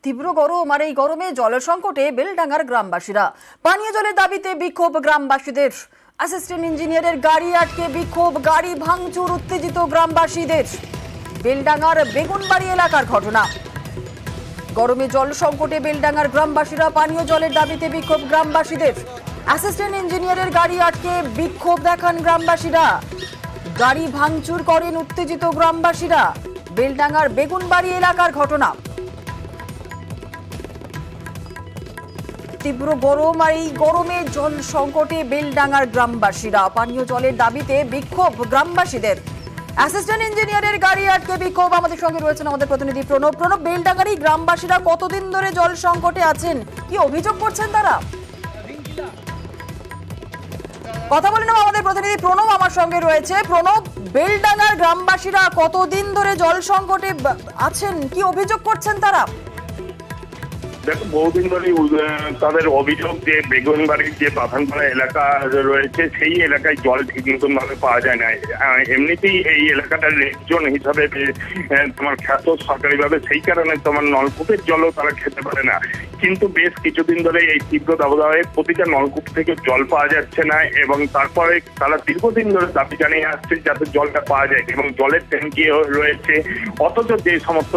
তীব্র গরম আর এই গরমে জলের সংকটে বেলডাঙ্গার গ্রামবাসীরা পানীয় জলের দাবিতে বিক্ষোভ গ্রামবাসীদের। অ্যাসিস্ট্যান্ট ইঞ্জিনিয়ারের গাড়ি আটকে বিক্ষোভ, গাড়ি ভাঙচুর, উত্তেজিত গ্রামবাসীদের। বেলডাঙ্গার বেগুনবাড়ি এলাকার ঘটনা। গরমে জল সংকটে বেলডাঙ্গার গ্রামবাসীরা পানীয় জলের দাবিতে বিক্ষোভ গ্রামবাসীদের। অ্যাসিস্ট্যান্ট ইঞ্জিনিয়ারের গাড়ি আটকে বিক্ষোভ দেখান গ্রামবাসীরা, গাড়ি ভাঙচুর করেন উত্তেজিত গ্রামবাসীরা। বেলডাঙ্গার বেগুনবাড়ি এলাকার ঘটনা। তীব্র গরম আর এই গরমে জল সংকটে বেলডাঙ্গার গ্রামবাসীরা পানীয় জলের দাবিতে বিক্ষোভ গ্রামবাসীদের। অ্যাসিস্ট্যান্ট ইঞ্জিনিয়ারের গাড়ি আটকে বিক্ষোভ। আমাদের সঙ্গে রয়েছেন আমাদের প্রতিনিধি প্রণব। বেলডাঙ্গার এই গ্রামবাসীরা কতদিন ধরে জল সংকটে আছেন, কি অভিযোগ করছেন তারা? কথা বলে নেব আমাদের প্রতিনিধি প্রণব আমার সঙ্গে রয়েছে। প্রণব, বেলডাঙ্গার গ্রামবাসীরা কতদিন ধরে জল সংকটে আছেন, কি অভিযোগ করছেন তারা? দেখো, বহুদিন ধরে তাদের অভিযোগ যে বেগুনবাড়ির যে পাথানপাড়া এলাকা রয়েছে সেই এলাকায় জল ঠিক মতন ভাবে পাওয়া যায় না। এমনিতেই এই এলাকাটার রেড জোন হিসাবে তোমার খ্যাত সরকারিভাবে, সেই কারণে তোমার নলকূপের জলও তারা খেতে পারে না। কিন্তু বেশ কিছুদিন ধরে এই তীব্র দাবদাহে প্রতিটা নলকূপ থেকে জল পাওয়া যাচ্ছে না এবং তারপরে তারা দীর্ঘদিন ধরে দাবি জানিয়ে আসছে যাতে জলটা পাওয়া যায় এবং জলের ট্যাঙ্কি রয়েছে, অথচ যে সমস্ত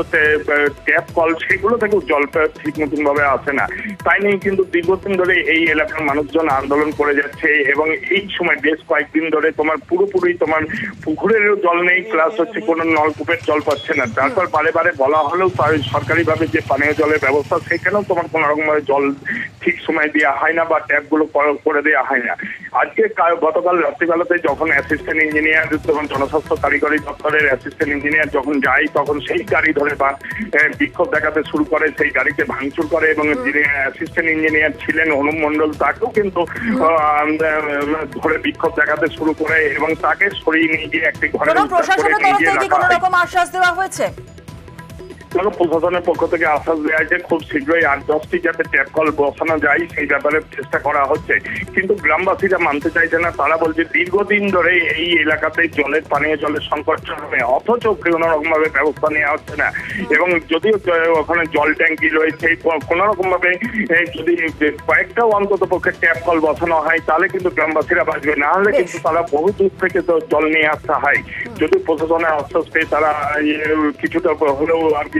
ট্যাপ কল সেগুলো থেকেও জলটা ঠিক মতন ভাবে আসে না। তাই নিয়ে কিন্তু দীর্ঘদিন ধরে এই এলাকার মানুষজন আন্দোলন করে যাচ্ছে এবং এই সময় বেশ কয়েকদিন ধরে তোমার পুরোপুরি তোমার পুকুরেরও জল নেই, প্লাস হচ্ছে কোনো নলকূপের জল পাচ্ছে না। তারপর বারে বারে বলা হলেও সরকারিভাবে যে পানীয় জলের ব্যবস্থা সেখানেও তোমার কোনো রকম ভাবে জল ঠিক সময় দেওয়া হয় না বা ট্যাপগুলো করে দেওয়া হয় না। আজকে গতকাল রাত্রিবেলাতে যখন অ্যাসিস্ট্যান্ট ইঞ্জিনিয়ার তখন জনস্বাস্থ্য কারিগরি দপ্তরের অ্যাসিস্ট্যান্ট ইঞ্জিনিয়ার যখন যায় তখন সেই গাড়ি ধরে বা বিক্ষোভ দেখাতে শুরু করে, সেই গাড়িতে ভাঙচুর করে এবং যিনি অ্যাসিস্ট্যান্ট ইঞ্জিনিয়ার ছিলেন অনুপ মণ্ডল তাকেও কিন্তু ধরে বিক্ষোভ দেখাতে শুরু করে এবং তাকে সরিয়ে নিয়ে গিয়ে একটি ঘরে প্রশাসনের তরফ থেকে কোনো রকম আশ্বাস দেওয়া হয়েছে? প্রশাসনের পক্ষ থেকে আশ্বাস দেওয়া হয়েছে খুব শীঘ্রই 8-10টি যাতে ট্যাপ কল বসানো যায় সেই ব্যাপারে চেষ্টা করা হচ্ছে, কিন্তু গ্রামবাসীরা মানতে চাইছে না। তারা বলছে দীর্ঘদিন ধরে এই এলাকাতে পানীয় জলের সংকট চলবে, অথচ কোনো রকম ভাবে ব্যবস্থা নেওয়া হচ্ছে না এবং যদিও ওখানে জল ট্যাঙ্কি রয়েছে, কোনো রকম ভাবে যদি কয়েকটাও অন্তত পক্ষে ট্যাপ কল বসানো হয় তাহলে কিন্তু গ্রামবাসীরা বাঁচবে, না হলে কিন্তু তারা বহু দূর থেকে তো জল নিয়ে আসতে হয়। যদি প্রশাসনের আশ্বাস পেয়ে তারা কিছুটা হলেও আর কি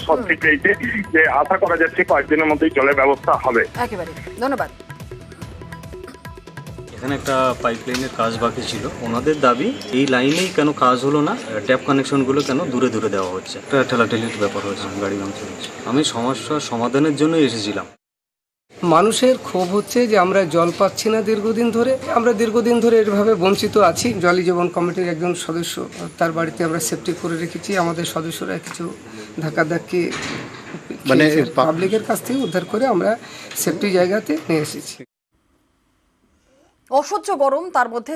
স্বস্তি পেয়েছে যে আশা করা যাচ্ছে কয়েকদিনের মধ্যেই জলের ব্যবস্থা হবে। একেবারে ধন্যবাদ। এখানে একটা পাইপলাইনের কাজ বাকি ছিল, ওনাদের দাবি এই লাইনেই কেন কাজ হলো না, ট্যাপ কানেকশনগুলো কেন দূরে দূরে দেওয়া হচ্ছে। একটা ঠেলাঠেলির ব্যাপার হয়েছে, গাড়ি ভাঙচুর হচ্ছে। আমি সমস্যার সমাধানের জন্য এসেছিলাম। মানুষের ক্ষোভ হচ্ছে যে আমরা জল পাচ্ছি না দীর্ঘদিন ধরে, আমরা দীর্ঘদিন ধরে এভাবে বঞ্চিত আছি। জল জীবন কমিটির একজন সদস্য, তার বাড়িতে আমরা সেফটি করে রেখেছি। আমাদের সদস্যরা কিছু ধাক্কাধাক্কি মানে পাবলিকের কাছ থেকে উদ্ধার করে আমরা সেফটি জায়গাতে নিয়ে এসেছি। অসহ্য গরম, তার মধ্যে